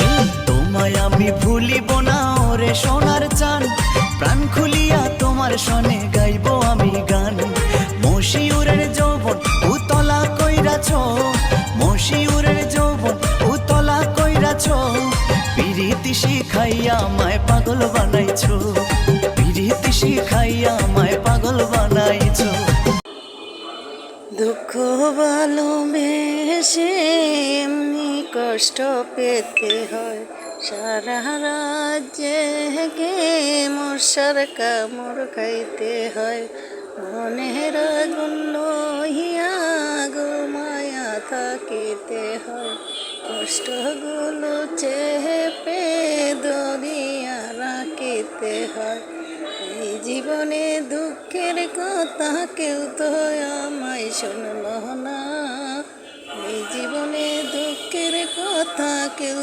এই তোমায় আমি ভুলিব না ওরে সোনার চান, প্রাণ খুলিয়া তোমার সনে গাইব আমি গান। মশিউরের যৌবন উতলা কইরাছ, মশিউরের যৌবন উতলা কইরাছ, পিরিতি শিখাইয়া আমায় পাগল বানাইছো, পিরিতি শিখাইয়া আমায় পাগল বানাইছো। দুঃখ ভালোবেসে এমনি কষ্ট পেতে হয়, সারা রাজ্যে গে মশার কামড় খাইতে হয়। মনের আগুন লইয়া গো মায়া থাকিতে হয়, কষ্টগুলো চেপে দরিয়া রাখিতে হয়। এই জীবনে দুঃখের কথা কেউ তো আমায় শুনল না, এই জীবনে দুঃখের কথা কেউ